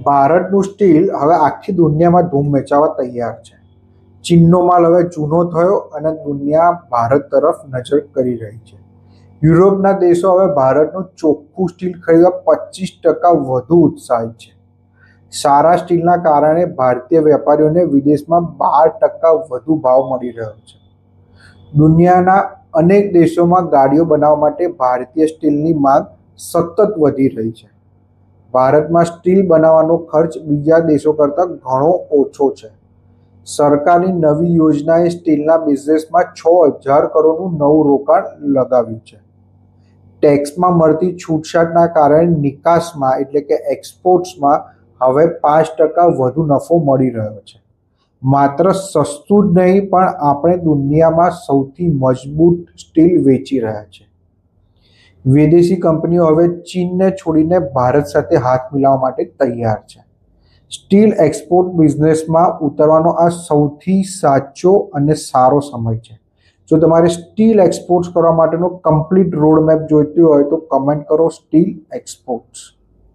ભારતનું સ્ટીલ હવે આખી દુનિયામાં ધૂમ મચાવવા તૈયાર છે. ચીનનો માલ હવે જૂનો થયો અને દુનિયા ભારત તરફ નજર કરી રહી છે. યુરોપના દેશો હવે ભારતનું ચોખ્ખું સ્ટીલ ખરીદવા 25% વધુ ઉત્સાહિત છે. સારા સ્ટીલના કારણે ભારતીય વેપારીઓને વિદેશમાં 12% વધુ ભાવ મળી રહ્યો છે. દુનિયાના અનેક દેશોમાં ગાડીઓ બનાવવા માટે ભારતીય સ્ટીલની માંગ સતત વધી રહી છે. ભારતમાં સ્ટીલ બનાવવાનો ખર્ચ બીજા દેશો કરતાં ઘણો ઓછો છે. સરકારની નવી યોજનાએ સ્ટીલના બિઝનેસમાં 6,000 કરોડનું નવું રોકાણ લગાવ્યું છે. ટેક્સમાં મળતી છૂટછાટના કારણે નિકાસમાં એટલે કે એક્સપોર્ટ્સમાં હવે 5% વધુ નફો મળી રહ્યો છે. માત્ર સસ્તું જ નહીં પણ આપણે દુનિયામાં સૌથી મજબૂત સ્ટીલ વેચી રહ્યા છે. વિદેશી કંપનીઓ હવે ચીનને છોડીને ભારત સાથે હાથ મિલાવવા માટે તૈયાર છે. સ્ટીલ એક્સપોર્ટ બિઝનેસમાં ઉતરવાનો આ સૌથી સાચો અને સારો સમય છે. જો તમારે સ્ટીલ એક્સપોર્ટ્સ કરવા માટેનો કમ્પ્લીટ રોડ મેપ જોઈતી હોય તો કમેન્ટ કરો સ્ટીલ એક્સપોર્ટ્સ.